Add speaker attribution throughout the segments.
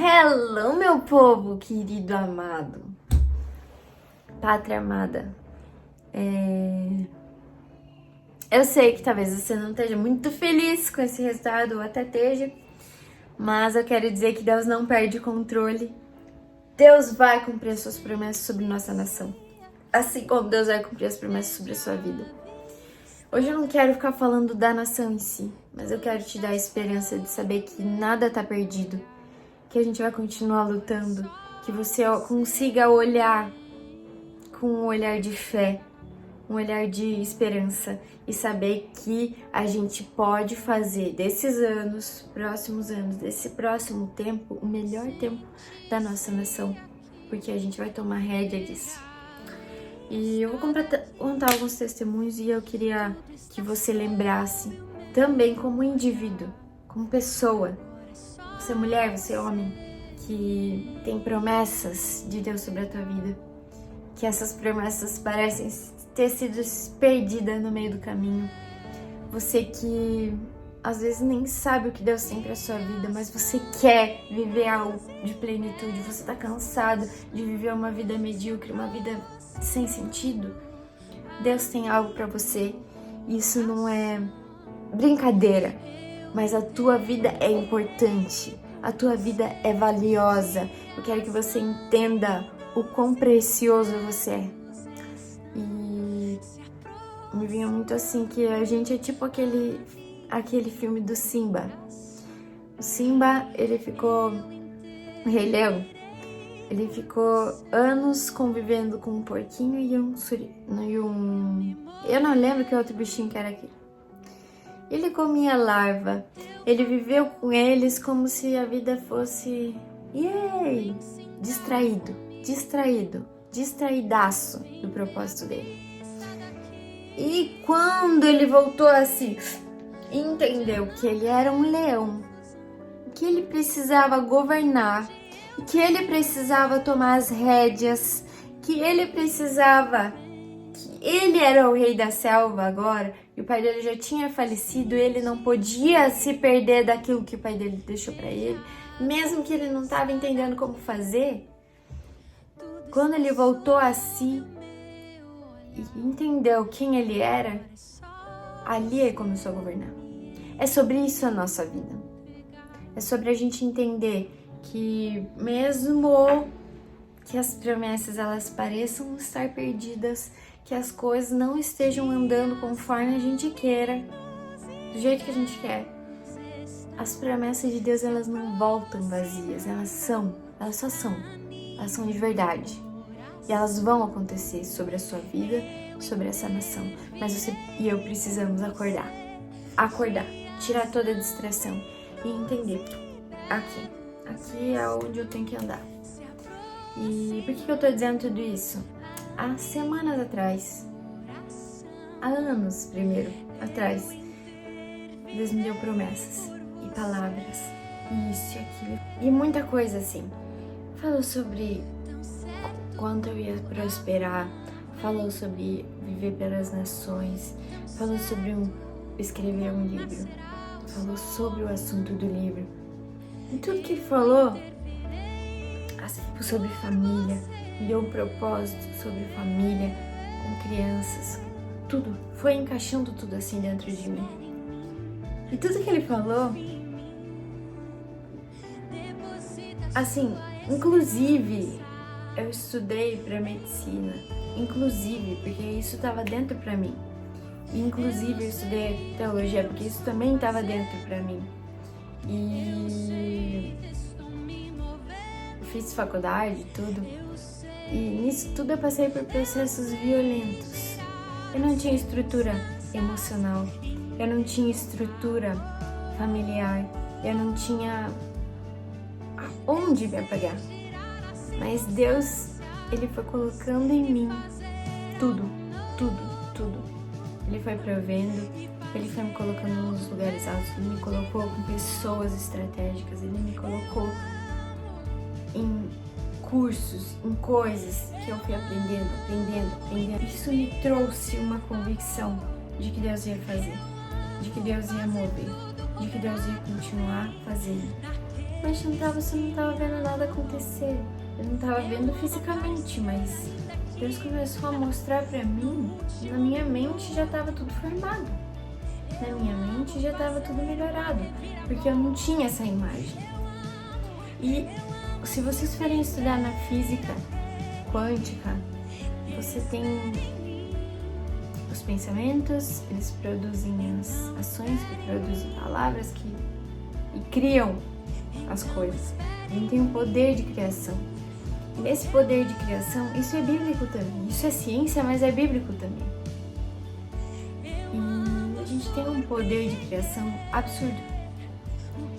Speaker 1: Hello, meu povo querido, amado, pátria amada. Eu sei que talvez você não esteja muito feliz com esse resultado, ou até esteja, mas eu quero dizer que Deus não perde o controle. Deus vai cumprir as suas promessas sobre nossa nação, assim como Deus vai cumprir as promessas sobre a sua vida. Hoje eu não quero ficar falando da nação em si, mas eu quero te dar a esperança de saber que nada tá perdido, que a gente vai continuar lutando, que você consiga olhar com um olhar de fé, um olhar de esperança e saber que a gente pode fazer desses anos, próximos anos, desse próximo tempo, o melhor tempo da nossa nação, porque a gente vai tomar rédea disso. E eu vou contar alguns testemunhos e eu queria que você lembrasse também como indivíduo, como pessoa, você é mulher, você é homem, que tem promessas de Deus sobre a tua vida, que essas promessas parecem ter sido perdidas no meio do caminho. Você que às vezes nem sabe o que Deus tem pra sua vida, mas você quer viver algo de plenitude, você tá cansado de viver uma vida medíocre, uma vida sem sentido. Deus tem algo pra você. Isso não é brincadeira, mas a tua vida é importante, a tua vida é valiosa. Eu quero que você entenda o quão precioso você é. E me vinha muito assim que a gente é tipo aquele filme do Simba. O Simba, ele ficou... O Rei Leão, ele ficou anos convivendo com um porquinho e um... Eu não lembro que outro bichinho que era aquele. Ele comia larva. Ele viveu com eles como se a vida fosse... Yay! Distraidaço do propósito dele. E quando ele voltou assim, entendeu que ele era um leão, que ele precisava governar, que ele precisava tomar as rédeas, que ele era o rei da selva agora, e o pai dele já tinha falecido, ele não podia se perder daquilo que o pai dele deixou para ele, mesmo que ele não estava entendendo como fazer. Quando ele voltou a si e entendeu quem ele era, ali ele começou a governar. É sobre isso a nossa vida. É sobre a gente entender que mesmo que as promessas elas pareçam estar perdidas, que as coisas não estejam andando conforme a gente queira, do jeito que a gente quer, as promessas de Deus elas não voltam vazias, elas só são de verdade. E elas vão acontecer sobre a sua vida, sobre essa nação. Mas você e eu precisamos acordar, tirar toda a distração e entender, aqui é onde eu tenho que andar. E por que eu tô dizendo tudo isso? Há semanas atrás, há anos primeiro atrás, Deus me deu promessas e palavras, isso e aquilo, e muita coisa assim. Falou sobre quanto eu ia prosperar, falou sobre viver pelas nações, falou sobre escrever um livro, falou sobre o assunto do livro. E tudo que ele falou, assim, sobre família, me deu um propósito sobre família, com crianças, tudo, foi encaixando tudo assim dentro de mim. E tudo que ele falou, assim, inclusive, eu estudei para medicina, inclusive, porque isso estava dentro para mim. Inclusive, eu estudei teologia, porque isso também estava dentro para mim. E fiz faculdade, tudo. E nisso tudo eu passei por processos violentos. Eu não tinha estrutura emocional, eu não tinha estrutura familiar, eu não tinha aonde me apagar. Mas Deus, Ele foi colocando em mim tudo. Ele foi provendo, Ele foi me colocando nos lugares altos, Ele me colocou com pessoas estratégicas, Ele me colocou em cursos, em coisas que eu fui aprendendo. Isso me trouxe uma convicção de que Deus ia fazer, de que Deus ia mover, de que Deus ia continuar fazendo. Mas Chantal, você não tava vendo nada acontecer. Eu não tava vendo fisicamente, mas Deus começou a mostrar pra mim, na minha mente já tava tudo formado. Na minha mente já tava tudo melhorado, porque eu não tinha essa imagem. E se vocês forem estudar na física quântica, você tem os pensamentos, eles produzem as ações, que produzem palavras e criam as coisas. A gente tem um poder de criação. E esse poder de criação, isso é bíblico também. Isso é ciência, mas é bíblico também. E a gente tem um poder de criação absurdo.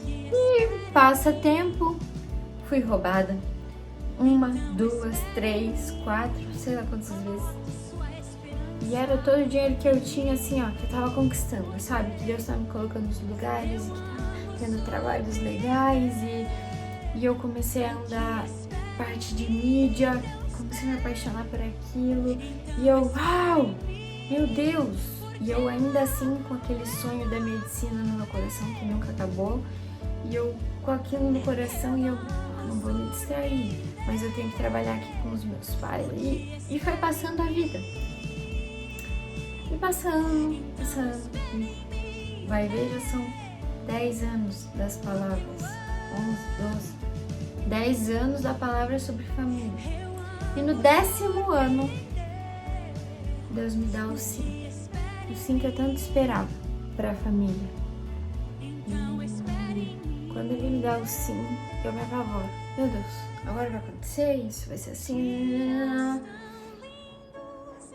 Speaker 1: E passa tempo, fui roubada. 1, 2, 3, 4, sei lá quantas vezes. E era todo o dinheiro que eu tinha, assim, ó, que eu tava conquistando, sabe? Que Deus tava me colocando nos lugares, que tava tendo trabalhos legais e eu comecei a andar parte de mídia, comecei a me apaixonar por aquilo e eu, uau, meu Deus! E eu ainda assim com aquele sonho da medicina no meu coração que nunca acabou e eu com aquilo no coração e eu não vou me distrair, mas eu tenho que trabalhar aqui com os meus pais e foi passando a vida. E passando, vai ver, já são 10 anos das palavras, 11, 12, 10 anos da palavra sobre família. E no 10º ano, Deus me dá o sim que eu tanto esperava para a família. E quando Ele me dá o sim, eu me apavoro. Meu Deus, agora vai acontecer isso, vai ser assim.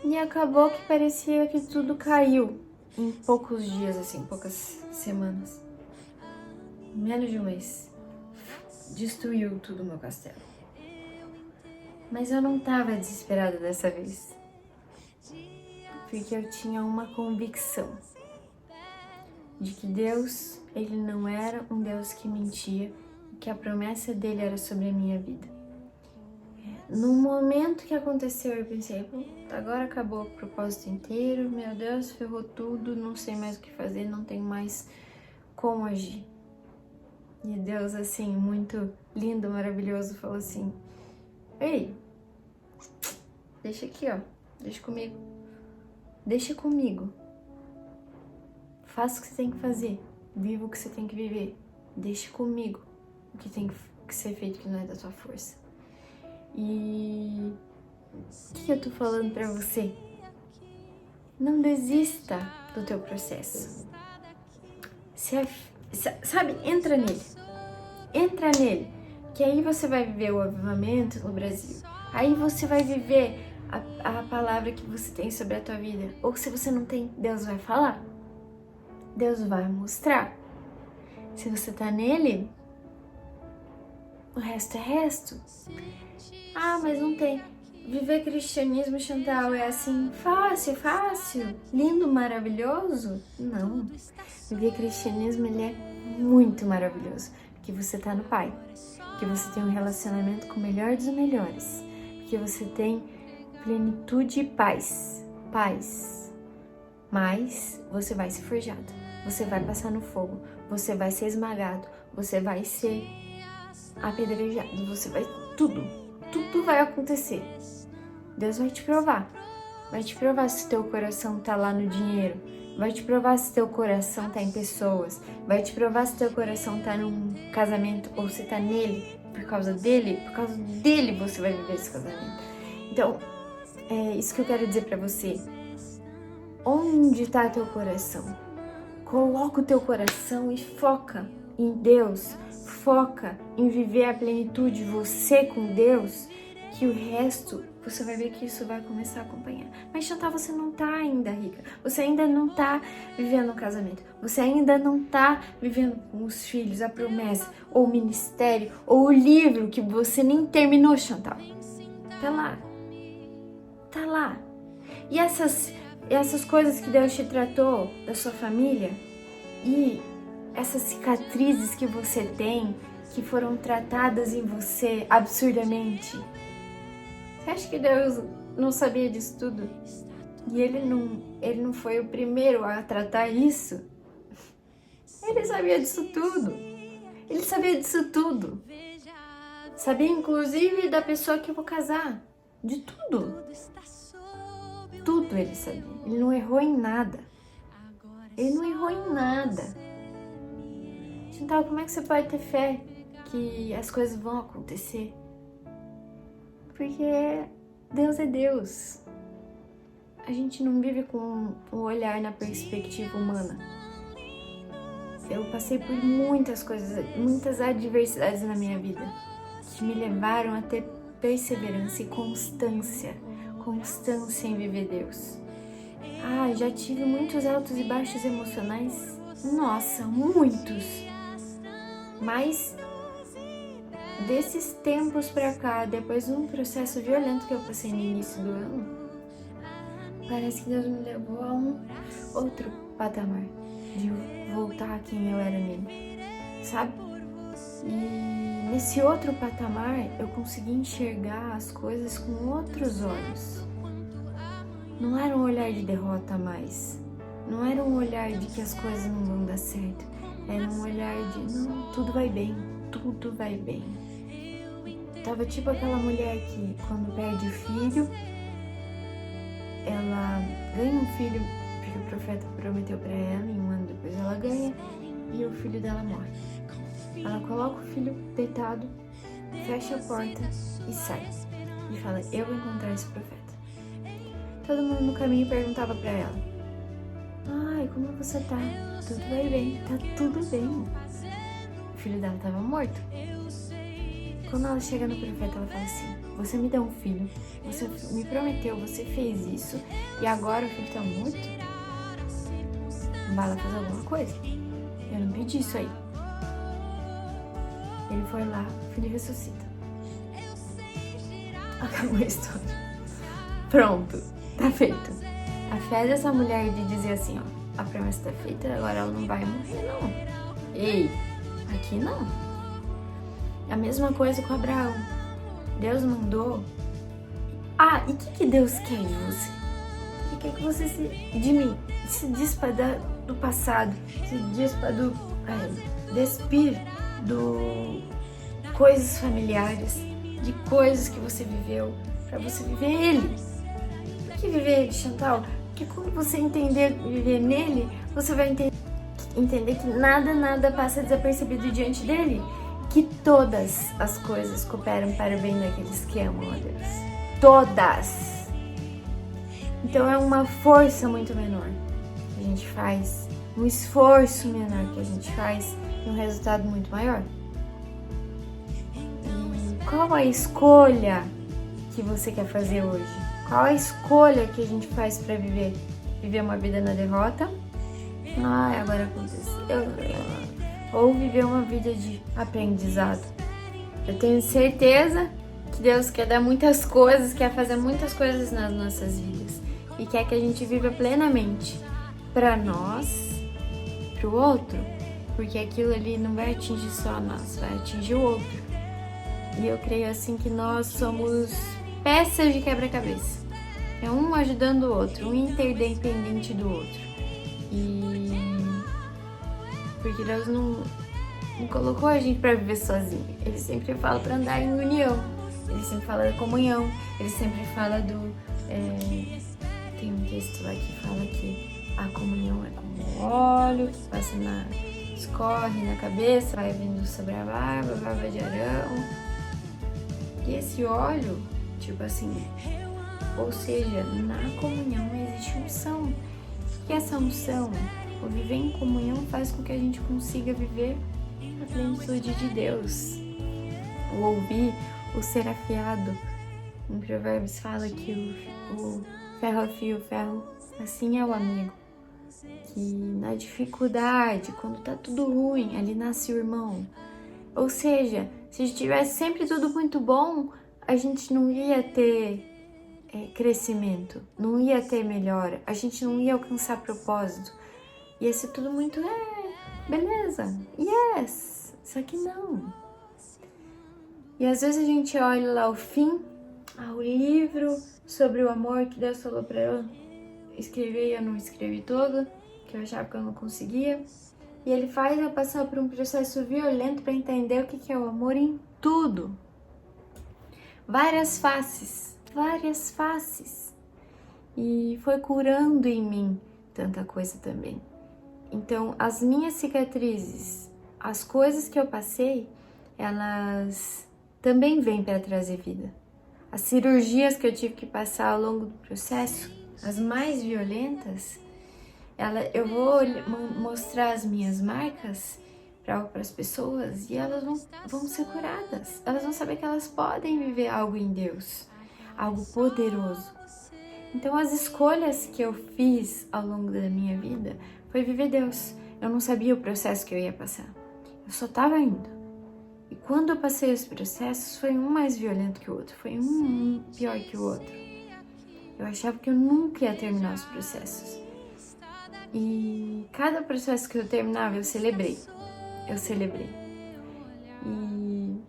Speaker 1: E acabou que parecia que tudo caiu em poucos dias, assim, poucas semanas. Menos de um mês. Destruiu tudo o meu castelo. Mas eu não estava desesperada dessa vez. Porque eu tinha uma convicção de que Deus, Ele não era um Deus que mentia, que a promessa dele era sobre a minha vida. No momento que aconteceu, eu pensei, agora acabou o propósito inteiro, meu Deus, ferrou tudo, não sei mais o que fazer, não tenho mais como agir. E Deus, assim, muito lindo, maravilhoso, falou assim, ei, deixa aqui, ó, deixa comigo, faça o que você tem que fazer, viva o que você tem que viver, deixa comigo o que tem que ser feito que não é da sua força. E o que eu tô falando pra você? Não desista do teu processo. Sabe, entra nele, que aí você vai viver o avivamento no Brasil. Aí você vai viver a palavra que você tem sobre a tua vida. Ou se você não tem, Deus vai falar. Deus vai mostrar. Se você tá nele, o resto é resto. Ah, mas não tem. Viver cristianismo, Chantal, é assim, fácil, lindo, maravilhoso? Não. Viver cristianismo, ele é muito maravilhoso. Porque você tá no Pai. Porque você tem um relacionamento com o melhor dos melhores. Porque você tem plenitude e paz. Mas você vai ser forjado. Você vai passar no fogo. Você vai ser esmagado. Você vai ser apedrejado. Você vai... Tudo vai acontecer. Deus vai te provar. Vai te provar se teu coração tá lá no dinheiro. Vai te provar se teu coração tá em pessoas. Vai te provar se teu coração tá num casamento ou se tá nele. Por causa dele você vai viver esse casamento. Então, é isso que eu quero dizer pra você. Onde tá teu coração? Coloca o teu coração e foca em Deus. Foca em viver a plenitude, você com Deus, que o resto, você vai ver que isso vai começar a acompanhar. Mas Chantal, você não tá ainda rica, você ainda não tá vivendo um casamento, você ainda não tá vivendo com os filhos, a promessa, ou o ministério, ou o livro que você nem terminou, Chantal. Tá lá. E essas coisas que Deus te tratou da sua família e essas cicatrizes que você tem, que foram tratadas em você absurdamente. Você acha que Deus não sabia disso tudo? E ele não foi o primeiro a tratar isso? Ele sabia disso tudo. Ele sabia disso tudo. Sabia inclusive da pessoa que eu vou casar. De tudo. Tudo ele sabia. Ele não errou em nada. Ele não errou em nada. Chantal, como é que você pode ter fé que as coisas vão acontecer? Porque Deus é Deus. A gente não vive com o olhar na perspectiva humana. Eu passei por muitas coisas, muitas adversidades na minha vida que me levaram a ter perseverança e constância em viver Deus. Já tive muitos altos e baixos emocionais. Nossa, muitos. Mas desses tempos pra cá, depois de um processo violento que eu passei no início do ano, parece que Deus me levou a um outro patamar de voltar a quem eu era nele, sabe? E nesse outro patamar eu consegui enxergar as coisas com outros olhos. Não era um olhar de derrota mais, não era um olhar de que as coisas não vão dar certo, era um olhar de não, tudo vai bem, tudo vai bem. Tava tipo aquela mulher que quando perde o filho, ela ganha um filho, porque o profeta prometeu pra ela, e um ano depois ela ganha, e o filho dela morre. Ela coloca o filho deitado, fecha a porta e sai. E fala, eu vou encontrar esse profeta. Todo mundo no caminho perguntava pra ela, como você tá? Tudo vai bem, tá tudo bem. O filho dela tava morto. Quando ela chega no profeta, ela fala assim, você me deu um filho, você me prometeu, você fez isso, e agora o filho tá morto? Vai lá fazer alguma coisa. Eu não pedi isso aí. Ele foi lá, o filho ressuscita. Acabou a história. Pronto, tá feito. A fé dessa mulher de dizer assim, a promessa tá feita, agora ela não vai morrer, não. Ei, aqui não. A mesma coisa com Abraão. Deus mandou. E o que Deus quer de você? Ele quer que você de mim, se despa do passado, se despa despir do coisas familiares, de coisas que você viveu, para você viver Ele. Por que viver Ele, Chantal? Porque quando você entender viver nele, você vai entender que nada passa desapercebido diante dele. Que todas as coisas cooperam para o bem daqueles que amam a Deus. Todas! Então é uma força muito menor que a gente faz, um esforço menor que a gente faz e um resultado muito maior. E qual a escolha que você quer fazer hoje? Qual a escolha que a gente faz para viver? Viver uma vida na derrota? Agora aconteceu. Ou viver uma vida de aprendizado. Eu tenho certeza que Deus quer dar muitas coisas, quer fazer muitas coisas nas nossas vidas. E quer que a gente viva plenamente. Para nós, para o outro. Porque aquilo ali não vai atingir só nós, vai atingir o outro. E eu creio assim que nós somos peças de quebra-cabeça. É um ajudando o outro, um interdependente do outro. Porque Deus não colocou a gente para viver sozinho. Ele sempre fala para andar em união. Ele sempre fala da comunhão. Ele sempre fala do... tem um texto lá que fala que a comunhão é como um óleo que passa escorre na cabeça, vai vindo sobre a barba de Arão. E esse óleo, tipo assim... Ou seja, na comunhão existe unção. O que é essa unção? O viver em comunhão faz com que a gente consiga viver a plenitude de Deus. O ouvir, o ser afiado. Em Provérbios fala que o ferro afia o ferro, assim é o amigo. Que na dificuldade, quando tá tudo ruim, ali nasce o irmão. Ou seja, se tivesse sempre tudo muito bom, a gente não ia ter crescimento, não ia ter melhora, a gente não ia alcançar propósito. Ia ser tudo muito, beleza, yes, só que não. E às vezes a gente olha lá o fim, o livro sobre o amor que Deus falou pra eu escrever e eu não escrevi todo, que eu achava que eu não conseguia. E Ele faz eu passar por um processo violento para entender o que é o amor em tudo. Várias faces. E foi curando em mim tanta coisa também. Então, as minhas cicatrizes, as coisas que eu passei, elas também vêm para trazer vida. As cirurgias que eu tive que passar ao longo do processo, as mais violentas, eu vou mostrar as minhas marcas para as pessoas e elas vão ser curadas. Elas vão saber que elas podem viver algo em Deus, algo poderoso. Então, as escolhas que eu fiz ao longo da minha vida foi viver Deus. Eu não sabia o processo que eu ia passar. Eu só estava indo. E quando eu passei os processos, foi um mais violento que o outro. Foi um pior que o outro. Eu achava que eu nunca ia terminar os processos. E cada processo que eu terminava, eu celebrei. E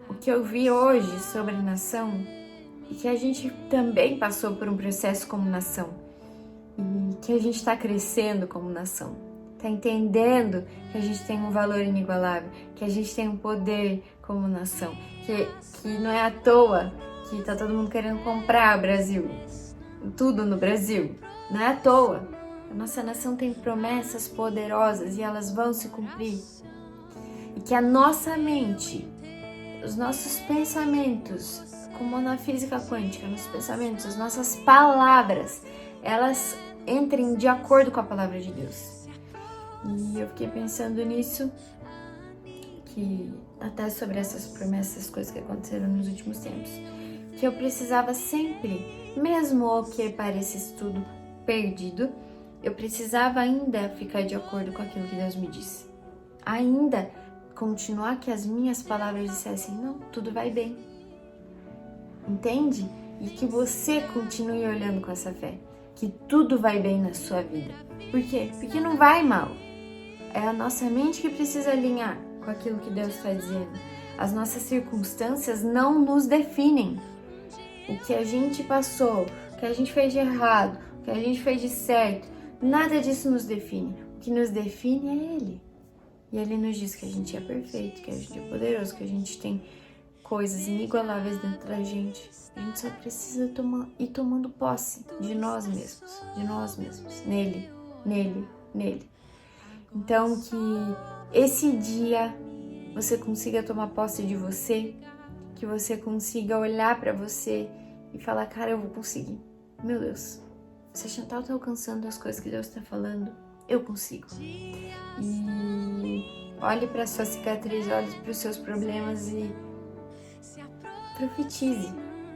Speaker 1: o que eu vi hoje sobre nação, e que a gente também passou por um processo como nação, e que a gente está crescendo como nação, está entendendo que a gente tem um valor inigualável, que a gente tem um poder como nação, que não é à toa que tá todo mundo querendo comprar o Brasil, tudo no Brasil, não é à toa. A nossa nação tem promessas poderosas e elas vão se cumprir. E que a nossa mente, os nossos pensamentos, como na física quântica, nos pensamentos, as nossas palavras, elas entrem de acordo com a palavra de Deus. E eu fiquei pensando nisso, que até sobre essas promessas, coisas que aconteceram nos últimos tempos, que eu precisava sempre, mesmo que parecesse tudo perdido, eu precisava ainda ficar de acordo com aquilo que Deus me disse. Ainda continuar que as minhas palavras dissessem, não, tudo vai bem. Entende? E que você continue olhando com essa fé, que tudo vai bem na sua vida. Por quê? Porque não vai mal. É a nossa mente que precisa alinhar com aquilo que Deus está dizendo. As nossas circunstâncias não nos definem. O que a gente passou, o que a gente fez de errado, o que a gente fez de certo, nada disso nos define. O que nos define é Ele. E Ele nos diz que a gente é perfeito, que a gente é poderoso, que a gente tem coisas inigualáveis dentro da gente. A gente só precisa ir tomando posse de nós mesmos, nele. Então, que esse dia você consiga tomar posse de você, que você consiga olhar pra você e falar, cara, eu vou conseguir. Meu Deus, se a Chantal tá alcançando as coisas que Deus tá falando, eu consigo. E olhe pra sua cicatriz, olhe pros seus problemas e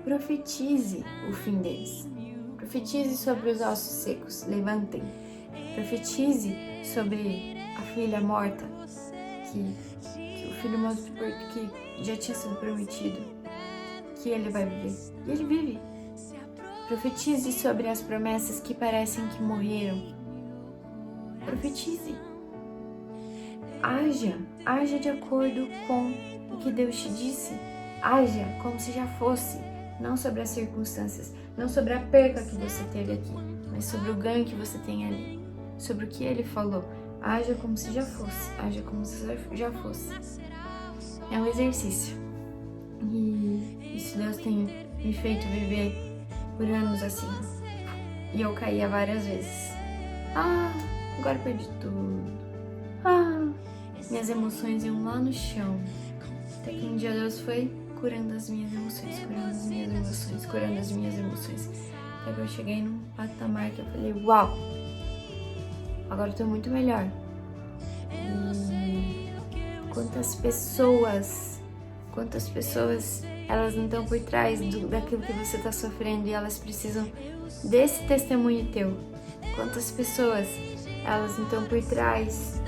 Speaker 1: profetize o fim deles. Profetize sobre os ossos secos, levantem. Profetize sobre a filha morta, que o filho morto que já tinha sido prometido, que ele vai viver. E ele vive. Profetize sobre as promessas que parecem que morreram. Profetize. Haja de acordo com o que Deus te disse. Haja como se já fosse, não sobre as circunstâncias, não sobre a perca que você teve aqui, mas sobre o ganho que você tem ali, sobre o que Ele falou. Haja como se já fosse, haja como se já fosse. É um exercício. E isso Deus tem me feito viver por anos assim. E eu caía várias vezes. Agora perdi tudo. Minhas emoções iam lá no chão. Até que um dia Deus foi curando as minhas emoções. Até que eu cheguei num patamar que eu falei, uau! Agora eu tô muito melhor. E quantas pessoas elas não estão por trás daquilo que você tá sofrendo e elas precisam desse testemunho teu. Quantas pessoas elas não estão por trás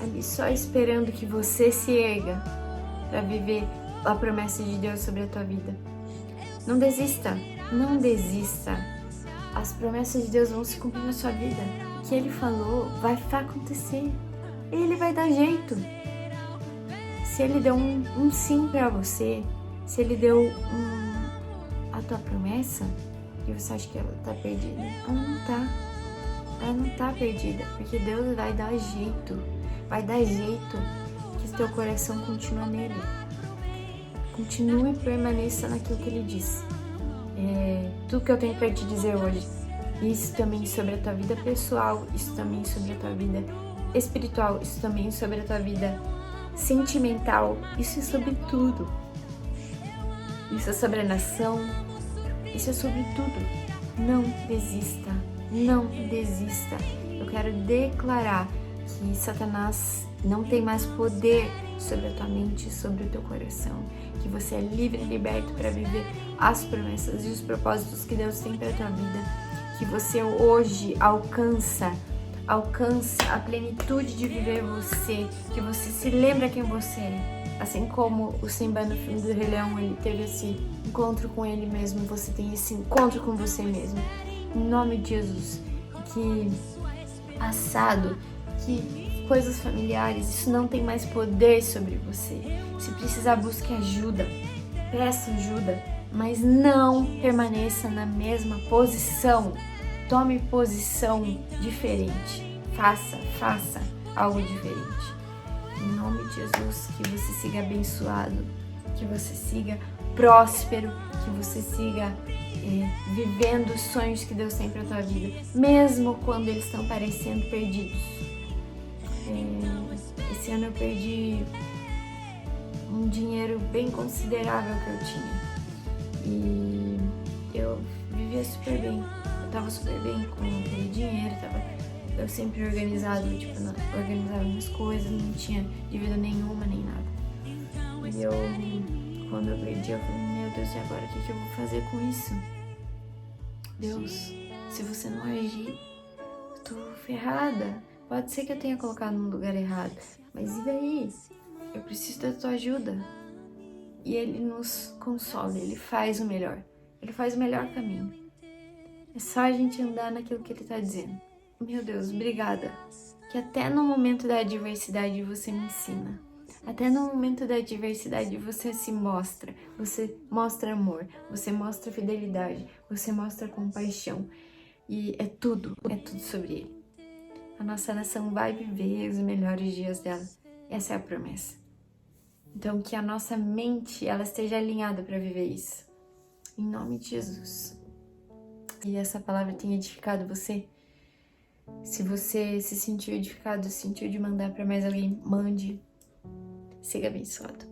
Speaker 1: ali só esperando que você se erga para viver a promessa de Deus sobre a tua vida. Não desista. As promessas de Deus vão se cumprir na sua vida. O que Ele falou vai acontecer. Ele vai dar jeito. Se Ele deu um sim pra você, se Ele deu a tua promessa, e você acha que ela tá perdida, ela não tá perdida, porque Deus vai dar jeito. vai dar jeito, que teu coração continua nele. Continue e permaneça naquilo que ele disse. Tudo que eu tenho para te dizer hoje, isso também sobre a tua vida pessoal, isso também sobre a tua vida espiritual, isso também sobre a tua vida sentimental, isso é sobre tudo. Isso é sobre a nação, isso é sobre tudo. Não desista, não desista. Eu quero declarar que Satanás não tem mais poder sobre a tua mente, sobre o teu coração, que você é livre e liberto para viver as promessas e os propósitos que Deus tem para a tua vida, que você hoje alcança a plenitude de viver você, que você se lembra quem você é. Assim como o Simba no filme do Rei Leão, ele teve esse encontro com ele mesmo, você tem esse encontro com você mesmo. Em nome de Jesus, que passado, que coisas familiares, isso não tem mais poder sobre você. Se precisar, busque ajuda, peça ajuda, mas não permaneça na mesma posição. Tome posição diferente. Faça algo diferente. Em nome de Jesus, que você siga abençoado, que você siga próspero, que você siga vivendo os sonhos que Deus tem para a tua vida, mesmo quando eles estão parecendo perdidos. Esse ano eu perdi um dinheiro bem considerável que eu tinha e eu vivia super bem, eu tava super bem com aquele dinheiro, eu sempre organizado, organizava minhas coisas, não tinha dívida nenhuma nem nada. E quando eu perdi, eu falei, meu Deus, e agora o que eu vou fazer com isso? Deus, se você não agir, eu tô ferrada. Pode ser que eu tenha colocado no lugar errado, mas e daí? Eu preciso da tua ajuda. E ele nos consola, ele faz o melhor. Ele faz o melhor caminho. É só a gente andar naquilo que ele tá dizendo. Meu Deus, obrigada. Que até no momento da adversidade você me ensina. Até no momento da adversidade você se mostra. Você mostra amor, você mostra fidelidade, você mostra compaixão. E é tudo sobre ele. A nossa nação vai viver os melhores dias dela. Essa é a promessa. Então, que a nossa mente ela esteja alinhada para viver isso. Em nome de Jesus. E essa palavra tenha edificado você. Se você se sentiu edificado, sentiu de mandar para mais alguém, mande. Siga abençoado.